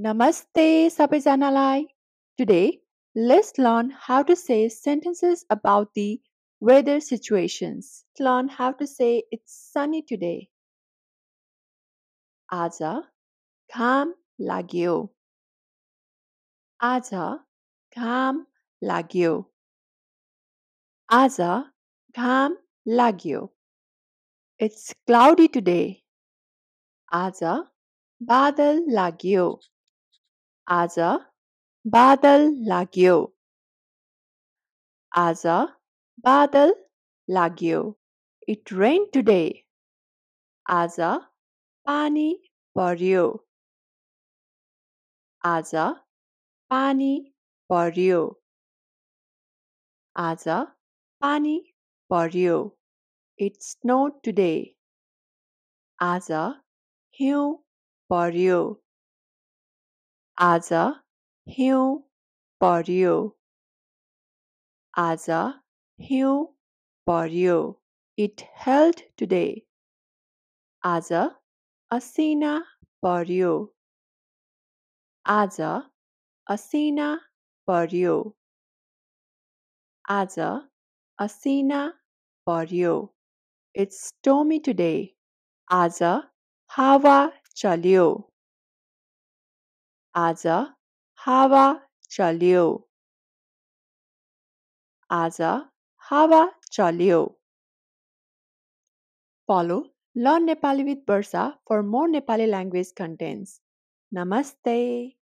Namaste सबैजनालाई. Today, let's learn how to say sentences about the weather situations. Learn how to say it's sunny today. आज घाम लाग्यो. आज घाम लाग्यो. आज घाम लाग्यो. It's cloudy today. आज बादल लाग्यो. आज बादल लाग्यो. आज बादल लाग्यो. It rained today. आज पानी पर्यो. आज पानी पर्यो. आज पानी पर्यो. It snowed today. आज हिउँ पर्यो. आज हिउँ पर्यो. आज हिउँ पर्यो. It held today. आज असिना पर्यो. आज असिना पर्यो. आज असिना पर्यो. It's stormy today. आज हावा चल्यो. आज हावा चल्यो. आज हावा चल्यो. Follow Learn Nepali with Bursa for more Nepali language contents. Namaste.